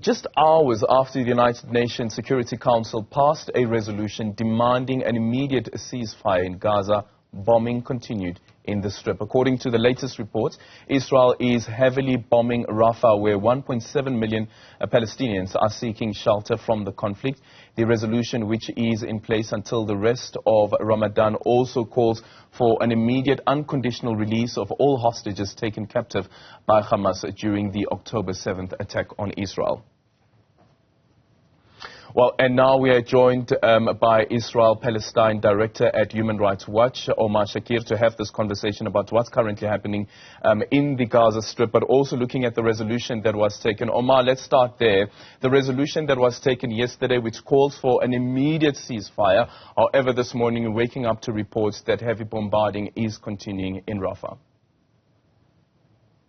Just hours after the United Nations Security Council passed a resolution demanding an immediate ceasefire in Gaza, bombing continued in the Strip. According to the latest reports, Israel is heavily bombing Rafah, where 1.7 million Palestinians are seeking shelter from the conflict. The resolution, which is in place until the rest of Ramadan, also calls for an immediate unconditional release of all hostages taken captive by Hamas during the October 7th attack on Israel. Well, and now we are joined by Israel-Palestine Director at Human Rights Watch, Omar Shakir, to have this conversation about what's currently happening in the Gaza Strip, but also looking at the resolution that was taken. Omar, let's start there. The resolution that was taken yesterday, which calls for an immediate ceasefire. However, this morning we're waking up to reports that heavy bombarding is continuing in Rafah.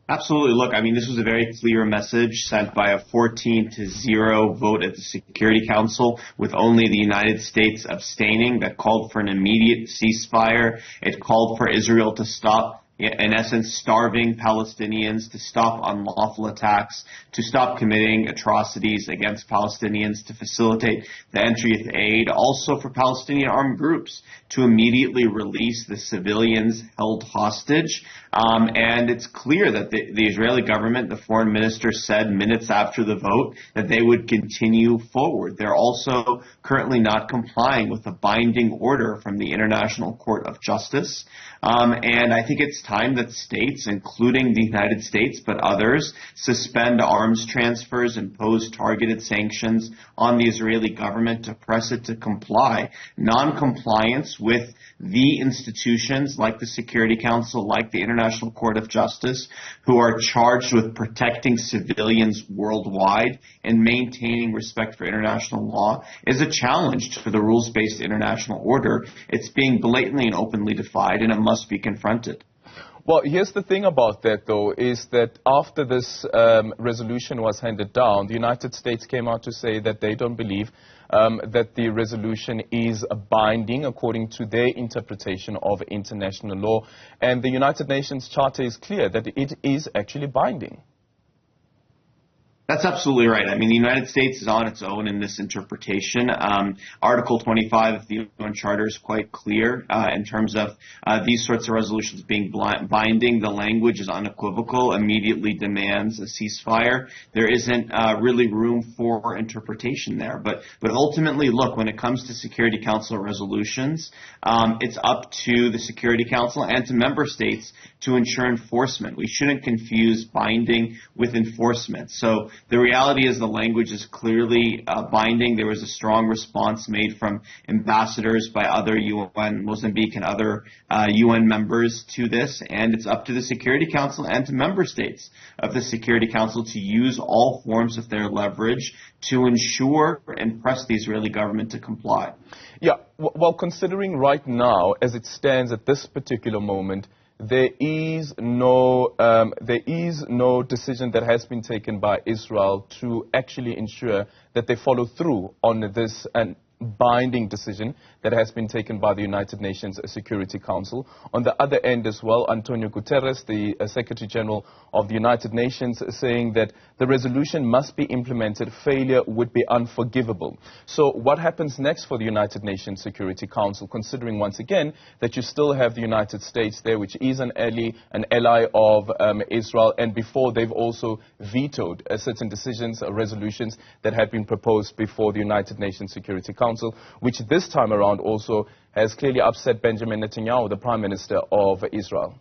Absolutely. Look, I mean, this was a very clear message sent by a 14-0 vote at the Security Council, with only the United States abstaining, that called for an immediate ceasefire. It called for Israel to stop, in essence, starving Palestinians, to stop unlawful attacks, to stop committing atrocities against Palestinians, to facilitate the entry of aid, also for Palestinian armed groups to immediately release the civilians held hostage. And it's clear that the Israeli government, the foreign minister, said minutes after the vote that they would continue forward. They're also currently not complying with a binding order from the International Court of Justice. And I think it's time that states, including the United States, but others, suspend arms transfers, impose targeted sanctions on the Israeli government to press it to comply. Non-compliance with the institutions like the Security Council, like the International Court of Justice, who are charged with protecting civilians worldwide and maintaining respect for international law, is a challenge to the rules-based international order. It's being blatantly and openly defied, and it must be confronted. Well, here's the thing about that, though, is that after this resolution was handed down, the United States came out to say that they don't believe that the resolution is binding according to their interpretation of international law. And the United Nations Charter is clear that it is actually binding. That's absolutely right. I mean, the United States is on its own in this interpretation. Article 25 of the UN Charter is quite clear in terms of these sorts of resolutions being binding. The language is unequivocal, immediately demands a ceasefire. There isn't really room for interpretation there. But ultimately, look, when it comes to Security Council resolutions, it's up to the Security Council and to member states to ensure enforcement. We shouldn't confuse binding with enforcement. So the reality is the language is clearly binding. There was a strong response made from ambassadors by other UN, Mozambique and other UN members to this, and it's up to the Security Council and to member states of the Security Council to use all forms of their leverage to ensure and press the Israeli government to comply. Yeah, well, considering right now, as it stands at this particular moment, there is no decision that has been taken by Israel to actually ensure that they follow through on this binding decision that has been taken by the United Nations Security Council. On the other end as well, Antonio Guterres, the Secretary General of the United Nations, saying that the resolution must be implemented. Failure would be unforgivable. So what happens next for the United Nations Security Council, considering once again that you still have the United States there, which is an ally of Israel, and before they've also vetoed certain decisions, resolutions that had been proposed before the United Nations Security Council, which this time around also has clearly upset Benjamin Netanyahu, the Prime Minister of Israel?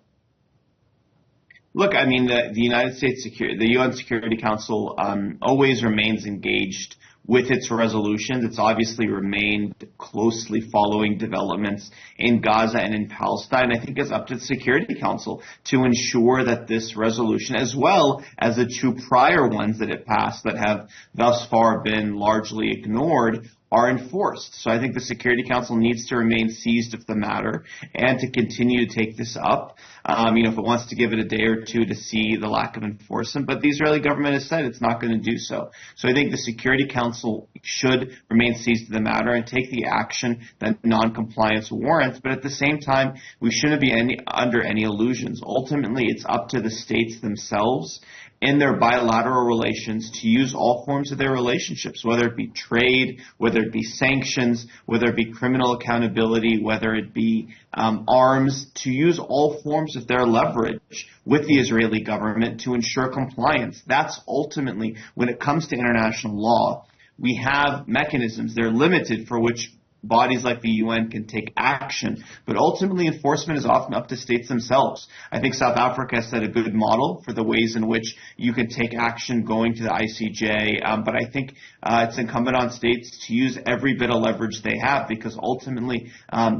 Look, I mean, the United States the UN Security Council always remains engaged with its resolutions. It's obviously remained closely following developments in Gaza and in Palestine. I think it's up to the Security Council to ensure that this resolution, as well as the two prior ones that it passed that have thus far been largely ignored, are enforced. So I think the Security Council needs to remain seized of the matter and to continue to take this up. If it wants to give it a day or two to see the lack of enforcement, but the Israeli government has said it's not going to do so. So I think the Security Council should remain seized of the matter and take the action that non-compliance warrants. But at the same time, we shouldn't be under any illusions. Ultimately, it's up to the states themselves in their bilateral relations to use all forms of their relationships, whether it be trade, whether it be sanctions, whether it be criminal accountability, whether it be arms, to use all forms of their leverage with the Israeli government to ensure compliance. That's ultimately, when it comes to international law, we have mechanisms. They're limited for which bodies like the UN can take action, but ultimately enforcement is often up to states themselves. I think South Africa has set a good model for the ways in which you can take action going to the ICJ, but I think it's incumbent on states to use every bit of leverage they have, because ultimately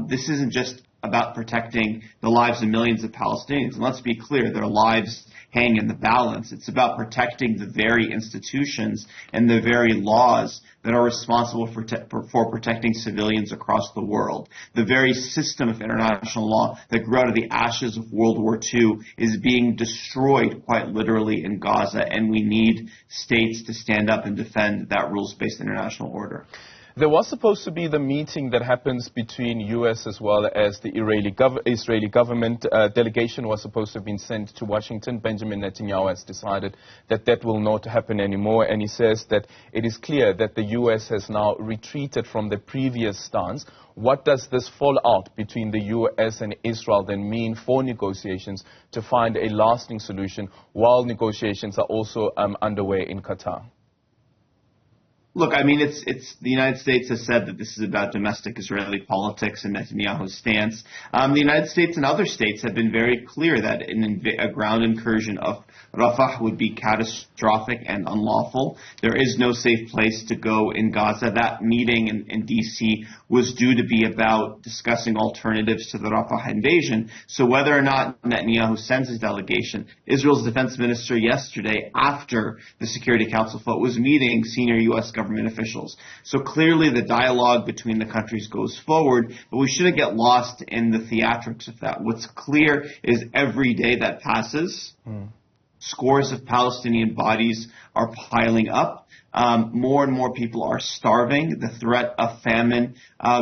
this isn't just about protecting the lives of millions of Palestinians. And let's be clear, their lives hang in the balance. It's about protecting the very institutions and the very laws that are responsible for protecting civilians across the world. The very system of international law that grew out of the ashes of World War II is being destroyed quite literally in Gaza, and we need states to stand up and defend that rules-based international order. There was supposed to be the meeting that happens between U.S. as well as the Israeli government. Delegation was supposed to have been sent to Washington. Benjamin Netanyahu has decided that that will not happen anymore, and he says that it is clear that the U.S. has now retreated from the previous stance. What does this fallout between the U.S. and Israel then mean for negotiations to find a lasting solution while negotiations are also underway in Qatar? Look, I mean, it's the United States has said that this is about domestic Israeli politics and Netanyahu's stance. The United States and other states have been very clear that a ground incursion of Rafah would be catastrophic and unlawful. There is no safe place to go in Gaza. That meeting in D.C. was due to be about discussing alternatives to the Rafah invasion. So whether or not Netanyahu sends his delegation, Israel's defense minister yesterday, after the Security Council vote, was meeting senior U.S. government officials. So clearly the dialogue between the countries goes forward, but we shouldn't get lost in the theatrics of that. What's clear is every day that passes, scores of Palestinian bodies are piling up. More and more people are starving. The threat of famine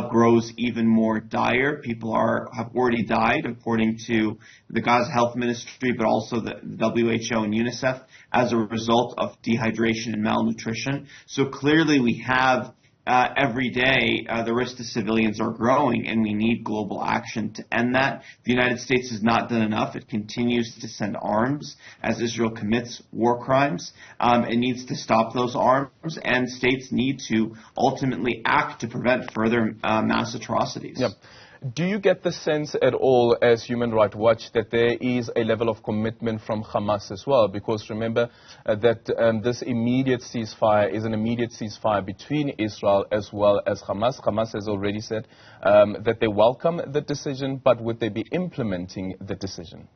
grows even more dire. People have already died, according to the Gaza Health Ministry, but also the WHO and UNICEF, as a result of dehydration and malnutrition. So clearly we have every day the risk to civilians are growing, and we need global action to end that. The United States has not done enough. It continues to send arms as Israel commits war crimes. It needs to stop those arms, and states need to ultimately act to prevent further mass atrocities. Yep. Do you get the sense at all, as Human Rights Watch, that there is a level of commitment from Hamas as well? Because remember that this immediate ceasefire is an immediate ceasefire between Israel as well as Hamas. Hamas has already said that they welcome the decision, but would they be implementing the decision?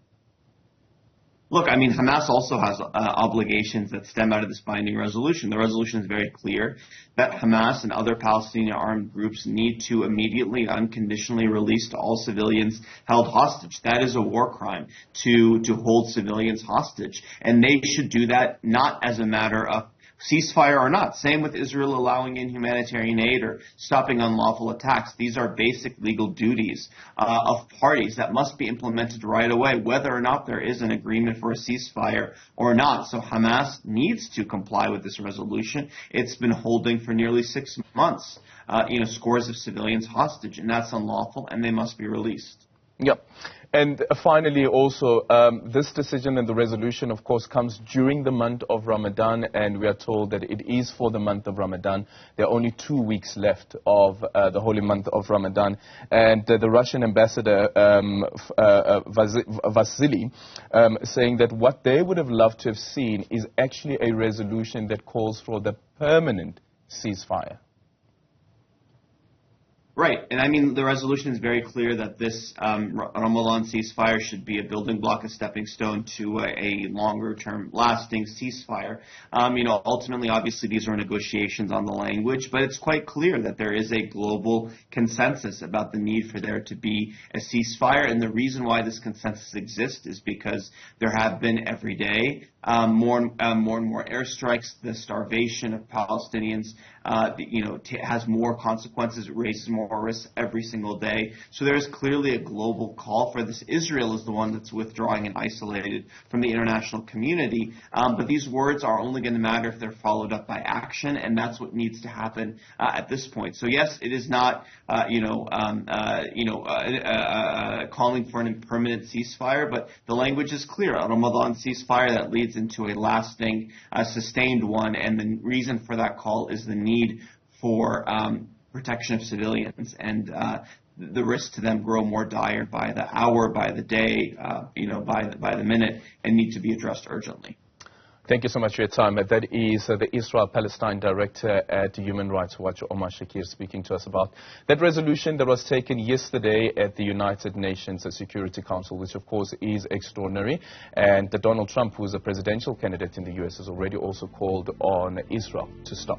Look, I mean, Hamas also has obligations that stem out of this binding resolution. The resolution is very clear that Hamas and other Palestinian armed groups need to immediately and unconditionally release all civilians held hostage. That is a war crime to hold civilians hostage. And they should do that not as a matter of ceasefire or not. Same with Israel allowing in humanitarian aid or stopping unlawful attacks. These are basic legal duties of parties that must be implemented right away, whether or not there is an agreement for a ceasefire or not. So Hamas needs to comply with this resolution. It's been holding for nearly 6 months, scores of civilians hostage, and that's unlawful, and they must be released. Yep. And finally, also, this decision and the resolution, of course, comes during the month of Ramadan, and we are told that it is for the month of Ramadan. There are only 2 weeks left of the holy month of Ramadan. And the Russian ambassador, Vasily, saying that what they would have loved to have seen is actually a resolution that calls for the permanent ceasefire. Right. And I mean, the resolution is very clear that this Ramadan ceasefire should be a building block, a stepping stone to a longer-term lasting ceasefire. Ultimately, obviously, these are negotiations on the language, but it's quite clear that there is a global consensus about the need for there to be a ceasefire. And the reason why this consensus exists is because there have been every day more and more airstrikes, the starvation of Palestinians, has more consequences. It raises more risks every single day. So there is clearly a global call for this. Israel is the one that's withdrawing and isolated from the international community. But these words are only going to matter if they're followed up by action, and that's what needs to happen at this point. So yes, it is not, calling for an permanent ceasefire, but the language is clear. A Ramadan ceasefire that leads into a lasting, sustained one, and the reason for that call is the need for protection of civilians, and the risks to them grow more dire by the hour, by the day, by the minute, and need to be addressed urgently. Thank you so much for your time. That is the Israel-Palestine Director at Human Rights Watch, Omar Shakir, speaking to us about that resolution that was taken yesterday at the United Nations Security Council, which of course is extraordinary. And Donald Trump, who is a presidential candidate in the U.S., has already also called on Israel to stop.